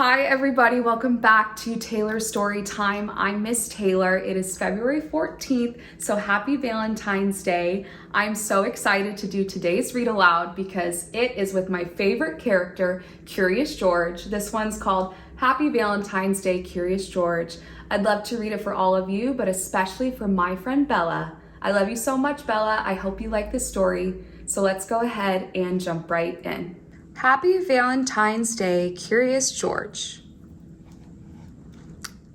Hi everybody, welcome back to Taylor's Storytime. I'm Miss Taylor. It is February 14th, so happy Valentine's Day. I'm so excited to do today's read aloud because it is with my favorite character, Curious George. This one's called Happy Valentine's Day, Curious George. I'd love to read it for all of you, but especially for my friend Bella. I love you so much, Bella. I hope you like this story. So let's go ahead and jump right in. Happy Valentine's Day, Curious George.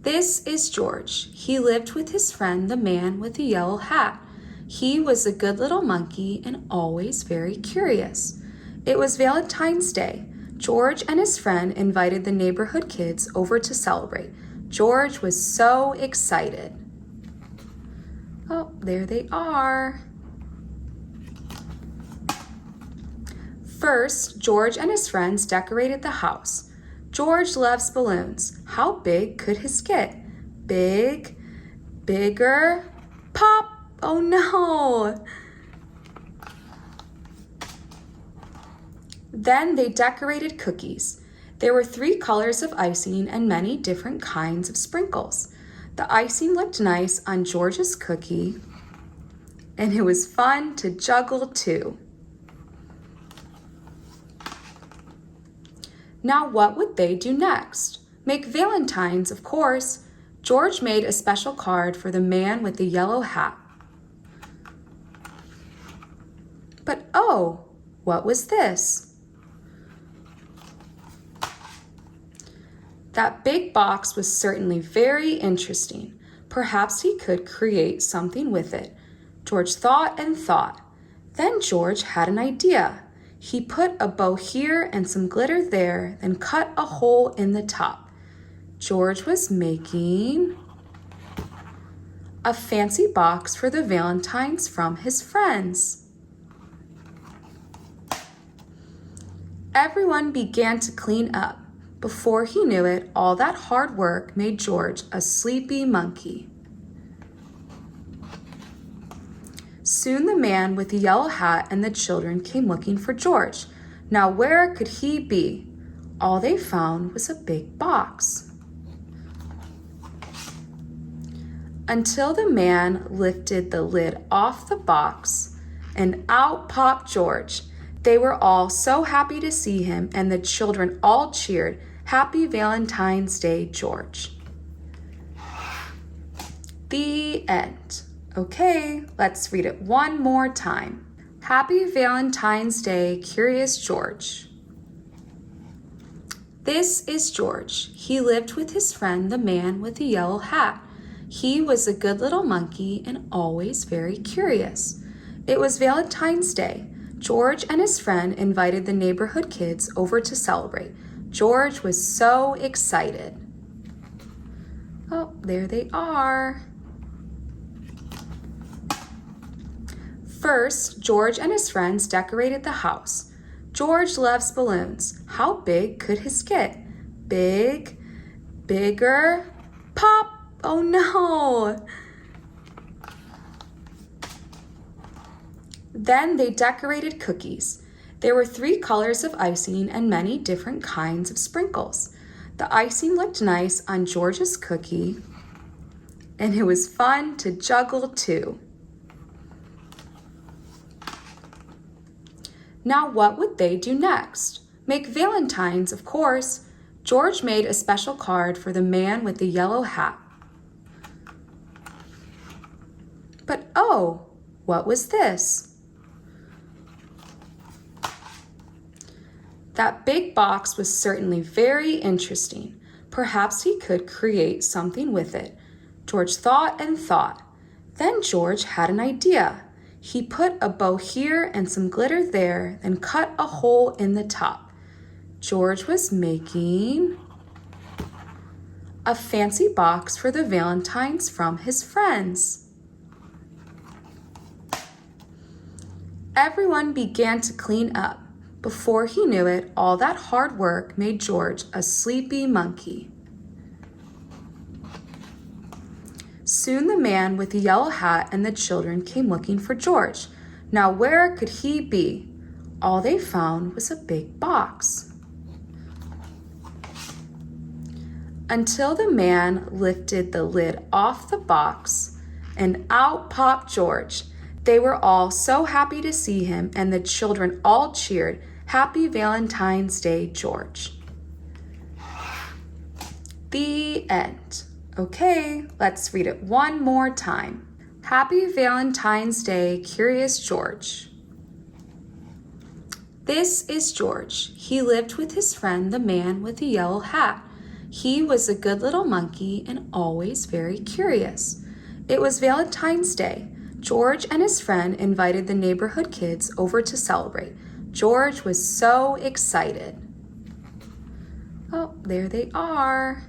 This is George. He lived with his friend, the man with the yellow hat. He was a good little monkey and always very curious. It was Valentine's Day. George and his friend invited the neighborhood kids over to celebrate. George was so excited. Oh, there they are. First, George and his friends decorated the house. George loves balloons. How big could his get? Big, bigger, pop! Oh no! Then they decorated cookies. There were 3 colors of icing and many different kinds of sprinkles. The icing looked nice on George's cookie, and it was fun to juggle too. Now what would they do next? Make valentines, of course. George made a special card for the man with the yellow hat. But oh, what was this? That big box was certainly very interesting. Perhaps he could create something with it. George thought and thought. Then George had an idea. He put a bow here and some glitter there, then cut a hole in the top. George was making a fancy box for the valentines from his friends. Everyone began to clean up. Before he knew it, all that hard work made George a sleepy monkey. Soon the man with the yellow hat and the children came looking for George. Now where could he be? All they found was a big box. Until the man lifted the lid off the box, and out popped George. They were all so happy to see him, and the children all cheered, "Happy Valentine's Day, George." The end. Okay, let's read it one more time. Happy Valentine's Day, Curious George. This is George. He lived with his friend, the man with the yellow hat. He was a good little monkey and always very curious. It was Valentine's Day. George and his friend invited the neighborhood kids over to celebrate. George was so excited. Oh, there they are. First, George and his friends decorated the house. George loves balloons. How big could his get? Big, bigger, pop! Oh no! Then they decorated cookies. There were 3 colors of icing and many different kinds of sprinkles. The icing looked nice on George's cookie, and it was fun to juggle too. Now what would they do next? Make valentines, of course. George made a special card for the man with the yellow hat. But oh, what was this? That big box was certainly very interesting. Perhaps he could create something with it. George thought and thought. Then George had an idea. He put a bow here and some glitter there, then cut a hole in the top. George was making a fancy box for the valentines from his friends. Everyone began to clean up. Before he knew it, all that hard work made George a sleepy monkey. Soon the man with the yellow hat and the children came looking for George. Now where could he be? All they found was a big box. until the man lifted the lid off the box and out popped George. They were all so happy to see him, and the children all cheered, "Happy Valentine's Day, George." The end. Okay, let's read it one more time. Happy Valentine's Day, Curious George. This is George. He lived with his friend, the man with the yellow hat. He was a good little monkey and always very curious. It was Valentine's Day. George and his friend invited the neighborhood kids over to celebrate. George was so excited. Oh, there they are.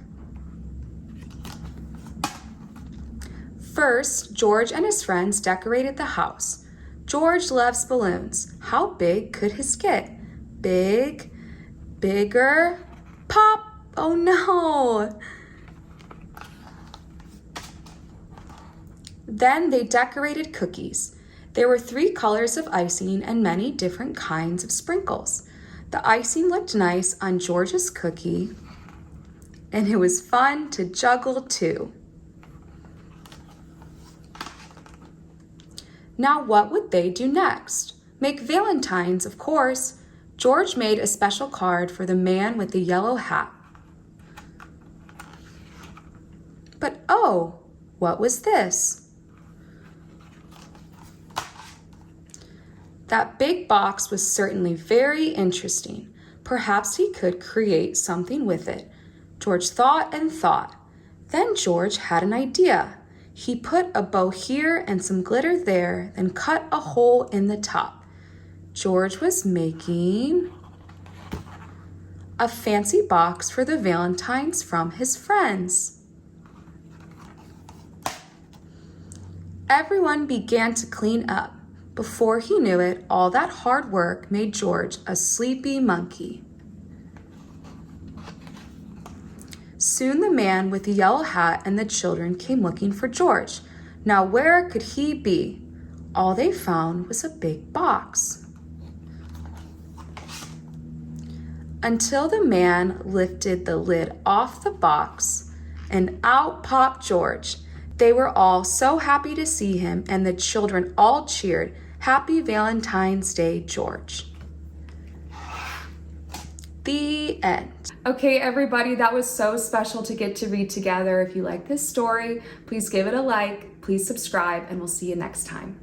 First, George and his friends decorated the house. George loves balloons. How big could his get? Big, bigger, pop! Oh no! Then they decorated cookies. There were 3 colors of icing and many different kinds of sprinkles. The icing looked nice on George's cookie, and it was fun to juggle too. Now what would they do next? Make valentines, of course. George made a special card for the man with the yellow hat. But oh, what was this? That big box was certainly very interesting. Perhaps he could create something with it. George thought and thought. Then George had an idea. He put a bow here and some glitter there, then cut a hole in the top. George was making a fancy box for the valentines from his friends. Everyone began to clean up. Before he knew it, all that hard work made George a sleepy monkey. Soon the man with the yellow hat and the children came looking for George. Now where could he be? All they found was a big box. Until the man lifted the lid off the box and out popped George. They were all so happy to see him, and the children all cheered, "Happy Valentine's Day, George." The end. Okay, everybody, that was so special to get to read together. If you like this story, please give it a like, please subscribe, and we'll see you next time.